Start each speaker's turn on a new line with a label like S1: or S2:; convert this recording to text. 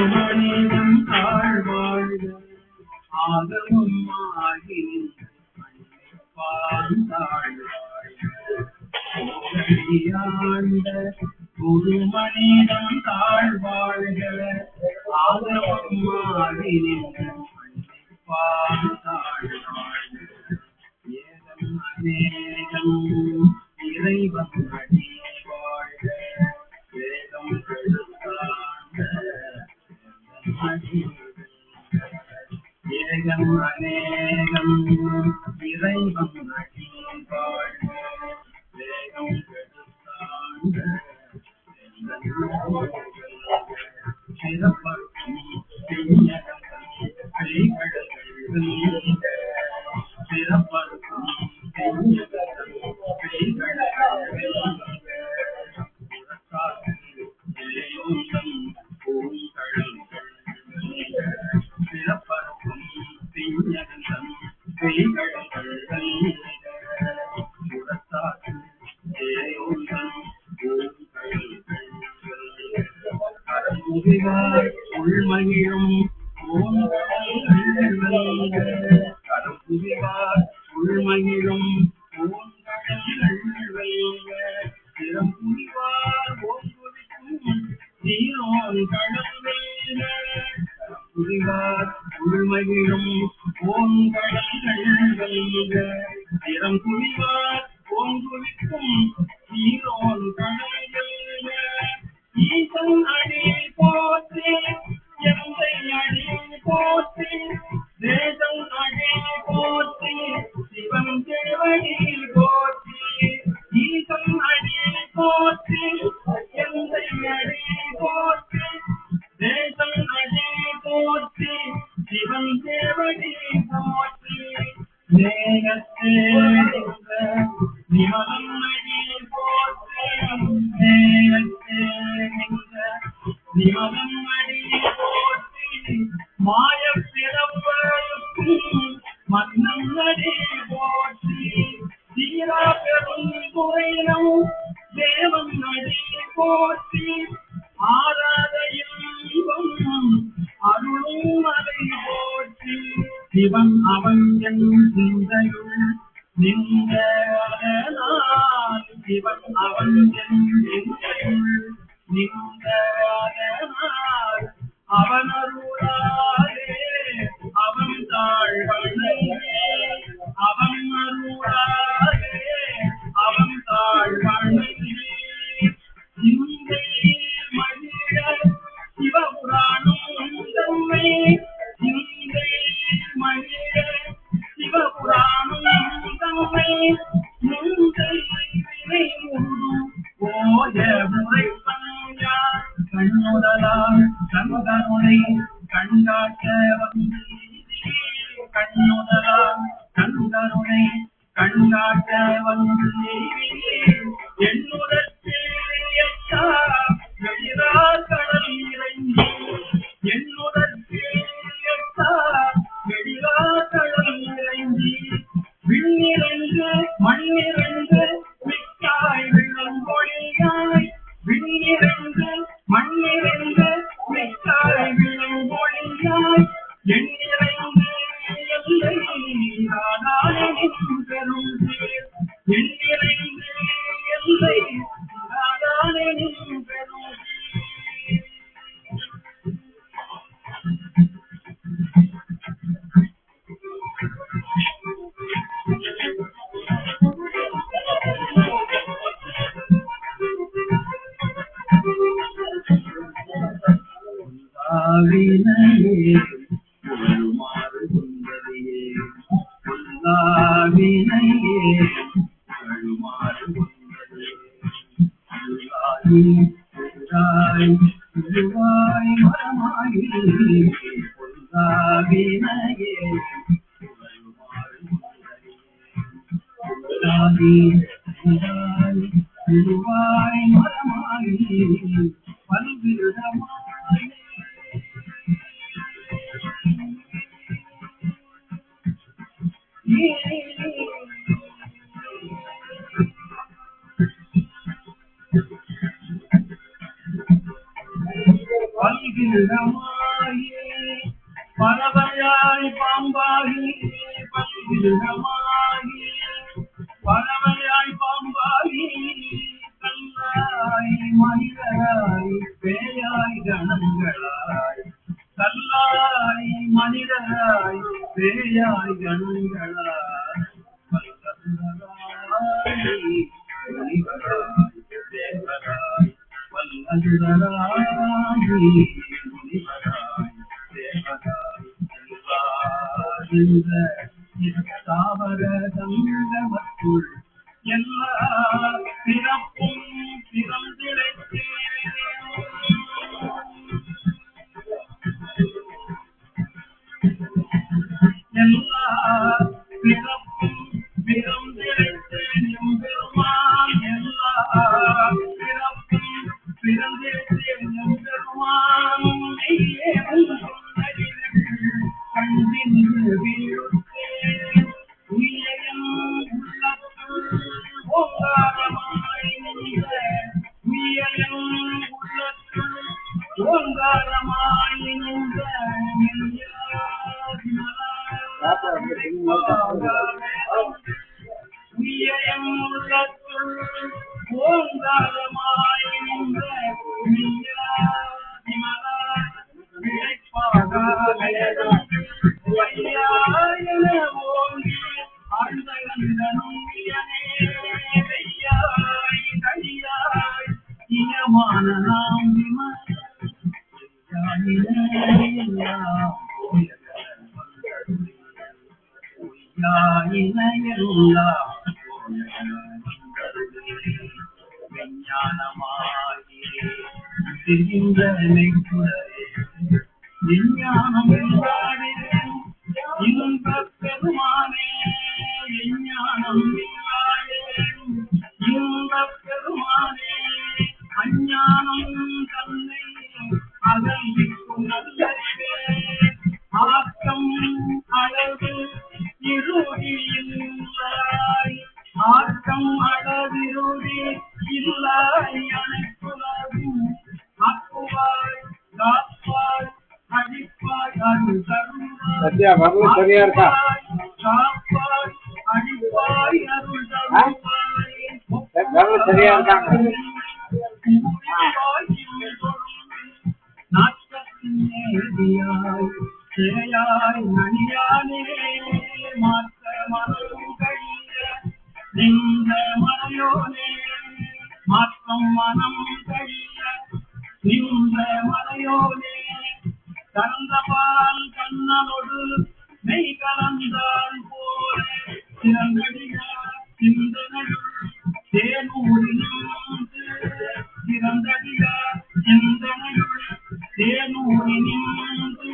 S1: மனிதம் தாழ்வாழ்க ஆகமும் ஆகி புது மனிதம் தாழ்வாழ்க ஆகமும் ஆகி ஏகம் அநேகம் இறைவன் அடி வாழ்க வேதம் கெடுத்தாண்ட ஏகம் அநேகம் இறைவன் அடி வாழ்க வேகம் கெடுத்தாண்ட சிறப்பற்றும் சிறப்பற்றும் சிறப்பற்றும் பிஞகம் உள்மகிழும் கருப்புவிவார் உள்மகிழும் திறம் புரிவார் ஓங்குவிக்கும் நீரோன் கடல் புரிவார் உள்மகிழும் ஓங்கடல்கள் திறம் புரிவார் ஓங்குவிக்கும் நீரோன் கடல்கள் ஈசன் அடி போற்றி எந்தை அடி போற்றி தேசம் அடி போற்றி சிவன் தேவடி போற்றி ஈசன் அடி போற்றி எந்தை அடி போற்றி தேசம் அடி போற்றி சிவன் தேவடி போற்றி நேயத்தே நிமலம் அடி போற்றி நேயத்தே நிமலம் அடி போற்றி மாய பிறப்பருக்கும் மன்னம் அடி போற்றி தீரா பெரும் குறையினம் தேவன் அடி போற்றி ஆராத இன்பம் அருளும் அதை போற்றி சிவன் அவன் என் சிந்தையுள் நின்ற அதனால் சிவன் அவன் என் சிந்தையுள் நின்ற அதனால் அவன் அருளாலே அவன் தாழ்வனை அவன் அருளாலே அவன் தாழ்வனை சிந்தை மகிழ சிவபுராணம் தம்மை சிந்தை மகிழ சிவபுராணம் தம்மை முந்தை வினை முழுதும் ஓய முறை பஞ்சா கண்ணுதலால் கண்கருணை கண்காட்ட வந்து கண்ணுதலால் கண்கருணை கண்காட்ட வந்து என்னுடத்தில் எழிலார் கடல் இறங்கி என்னுடத்தில் எழிலார் கடல் இறங்கி விண்ணிறந்து மண்ணிறந்து மிக்காய் விளங்கொழியாய் விண்ணிறந்து மண்ணிறந்து மிக்காய் விளங்கொழியாய் எண்ணிறைந்து எல்லை நாடாளின் பெரும் எண்ணிறைந்து எல்லை நாடாளின் பெரும் வினையே மாறு கொண்டதையே வினையே மாறு கொண்டதையே திருவாய் மரமாகி வினையே திருவாய் மரமாகி பல்விருடமாய் பல்கிரமாயே பறவையாய் பாம்பாகி பல்கிரமாயே பறவையாய் பாம்பாகி கல்லாய் மனிதராய் பேயாய் கணங்களாய் கல்லாய் மனிதராய் பேயாய் கணங்களாய் தாவர சங்கமத்துள் எல்லா பிறப்பும் பிறந்திழைத்தேன் எல்லா பிறப்பும் பிறந்திழைத்தேன் எம்பெருமான் எல்லா பிறப்பும் பிறந்திழைத்தேன் எம்பெருமான் மெய்யே கண்டின்று வீழ்த்தேன் உயிரையும் உள்ளத்துள் ஓங்காரமாய் நின்ற உயிரையும் உள்ளத்துள் ஓங்காரமாய் நின்ற உயிரையும் உள்ளத்துள் ஓங்காரமாய் நின்ற விஞ்ஞானம் இன்பப் பெருமானே விஞ்ஞானம் இன்பப் பெருமானே அஞ்ஞானம் தன்னை அகழ்விக்கும் நல்லறிவே ஆக்கம் அளவு இருடி இல்லாய் ஆக்கம் அளவிருடி இல்லாய் அனைத்துலகும் ஆக்குவாய் காப்பாய் அழிப்பாய் அருள் தருவாய்
S2: சரியா இருக்கா?
S1: காப்பாய் அழிப்பாய் அருள் தருவாய்
S2: சரியா இருக்காங்க.
S1: நாட்டத்தின் நேதியாய் சேயாய் நனியானே மாற்ற மனம் கழிய நின்ற மறையோனே மாற்றம் மனம் கழிய நின்ற மறையோனே கலந்தபால் கண்ணனோடு மெய் கலந்தால் போல சிறந்தடியா சிந்தனையுள் தேனூரினின்று சிறந்தடியா சிந்தனையுள் தேனூரினின்று